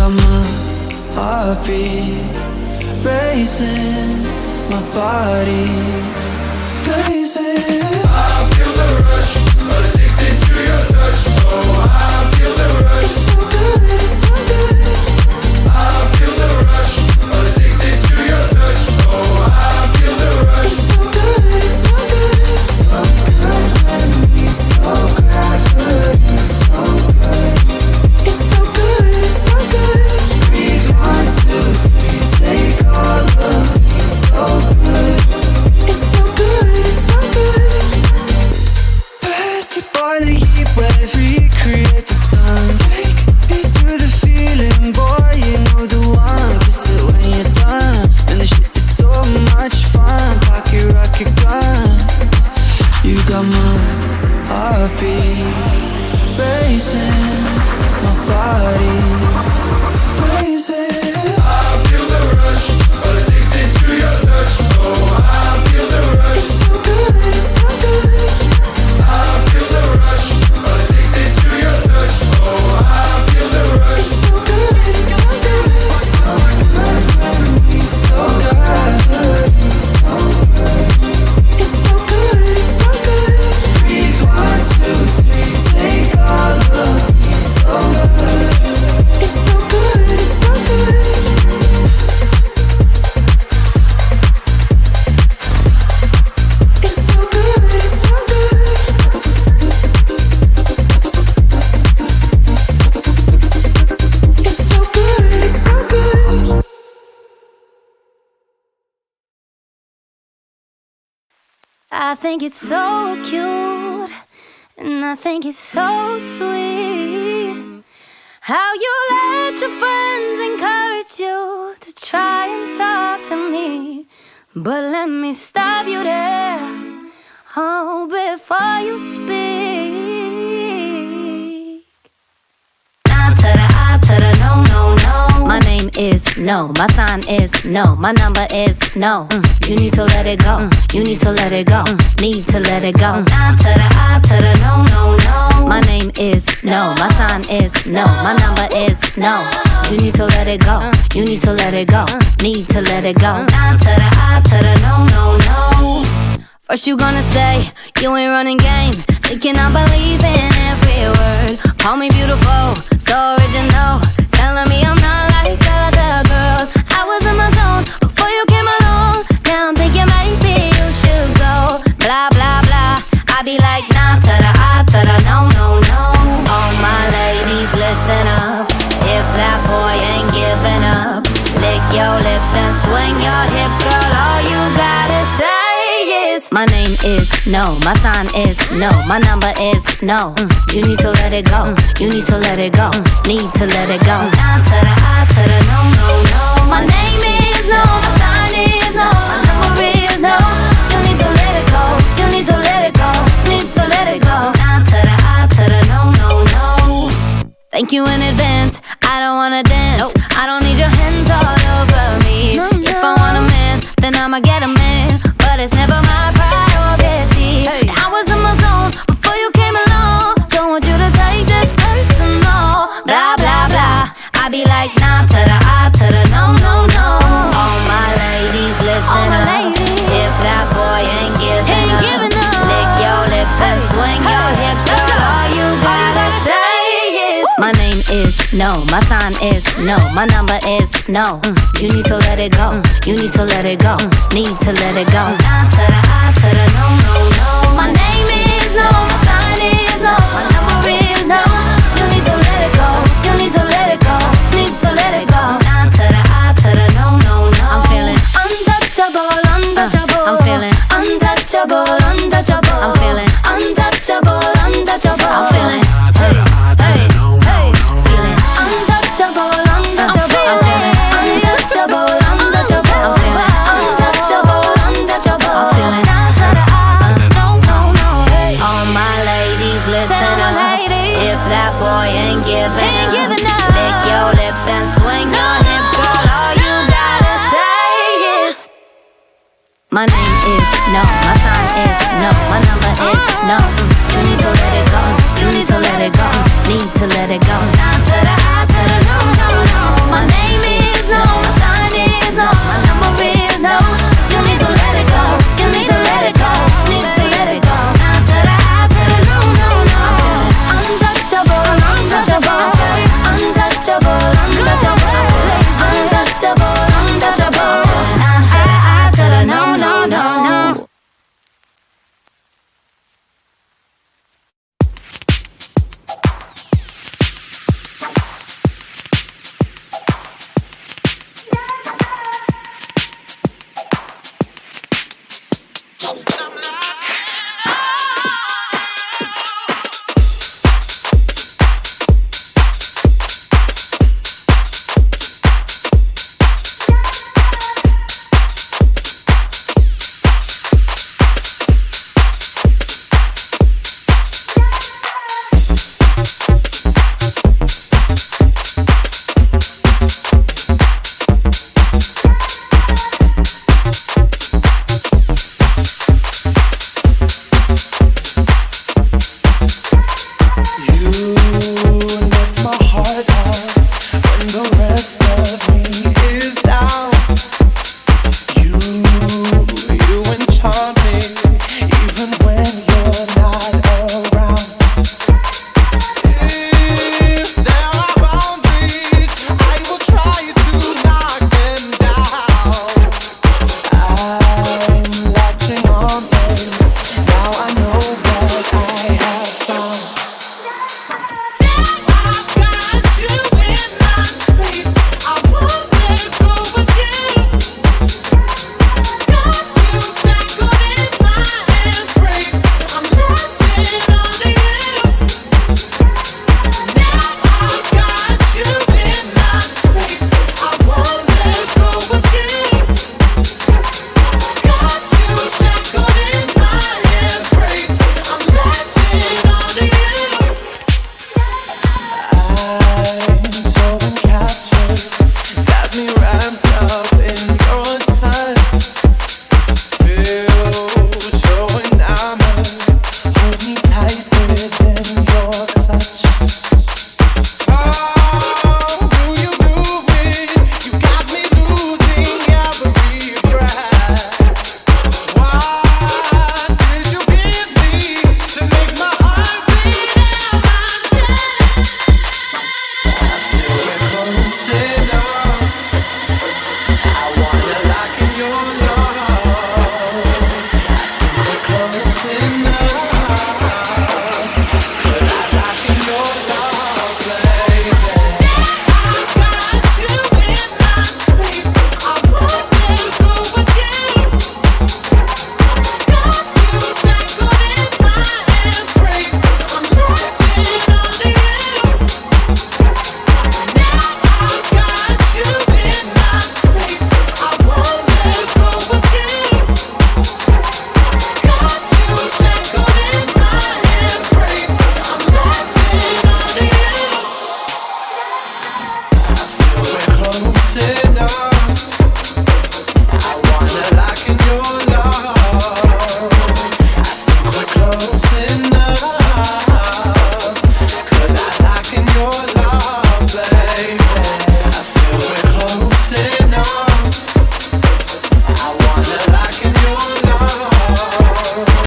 got my heartbeat racing, my body blazing. I feel the rush, addicted to your touch. Oh, I feel the rush. It's so good, it's so good. I feel the rush, addicted to your touch. Oh, I feel the rush. It's so good, it's so good. So good when we so gravity, so good. It's so good, it's so good. Breathe 1, 2, 3, take all of me. So good. It's so good, it's so good. Pass it by the heat wave, recreate the sun. Take me to the feeling, boy, you know the one. Kiss it when you're done, and the shit is so much fun. Pocket rocket gun. You got my heartbeat racing, my body blazing. I feel the rush, addicted to your touch. Oh, I feel the rush. It's so good, it's so good. I feel the rush, addicted to your touch. Oh, I feel the rush. It's so good, it's so good. So good when we so good, so good. It's so good, it's so good. Breathe 1, 2, 3, take all of me. So good. It's so good, it's so good. It's so good, it's so good. It's so good, it's so good. I think it's so cute, and I think it's so sweet how you let your friends encourage you to try and talk to me. But let me stop you there, oh, before you speak. I to the I to the no, no, no. My name is no, my sign is no, my number is no. You need to let it go, you need to let it go, need to let it go. I to the no, no, no. My name is no, my sign is no, my number is no. You need to let it go, you need to let it go, need to let it go. I to the no, no, no. First you gonna say you ain't running game, thinking I believe in every word. Call me beautiful, so original, telling me I'm not like other girls. I was in my zone before you came along. Now I'm thinking maybe you should go. Blah blah blah, I be like nah to the I to the no, no, no. All my ladies listen up, if that boy ain't giving up, lick your lips and swing your hips, girl, all you gotta say. My name is no, my sign is no, my number is no. You need to let it go, you need to let it go, need to let it go. Down to the I to the no, no, no. My name is no, my sign is no, my number is no. You need to let it go, you need to let it go, need to let it go. Down to the I to the no, no, no. Thank you in advance, I don't wanna dance, I don't need your hands all over me. If I want a man, then I'ma get a man, but it's never my priority. I was in my zone before you came along, don't want you to take this personal. Blah blah blah, I be like nah to the I to the no, no, no. All my ladies listen up, if that boy ain't giving up, lick your lips and swing your hips, girl, all you gotta say. My name is no, my sign is no, my number is no. You need to let it go, you need to let it go, need to let it go. Down to the I to the no, no, no. My name is no, my sign is no, my number is no. You need to let it go, you need to let it go, need to let it go. Down to the I to the no, no, no. I'm feeling untouchable, untouchable. I'm feeling untouchable, untouchable. I'm feeling untouchable, untouchable. I'm feeling hey, hey, hey, feeling untouchable, untouchable. I'm feeling untouchable, untouchable. I'm feeling untouchable, untouchable. I'm feeling down to the I, no, no, no. All my ladies listen up, if that boy ain't giving up, lick your lips and swing your hips, girl, all you gotta say is my name is no, my sign is no, my number is no. You need to let it go, you need to let it go, need to let it go. Down to the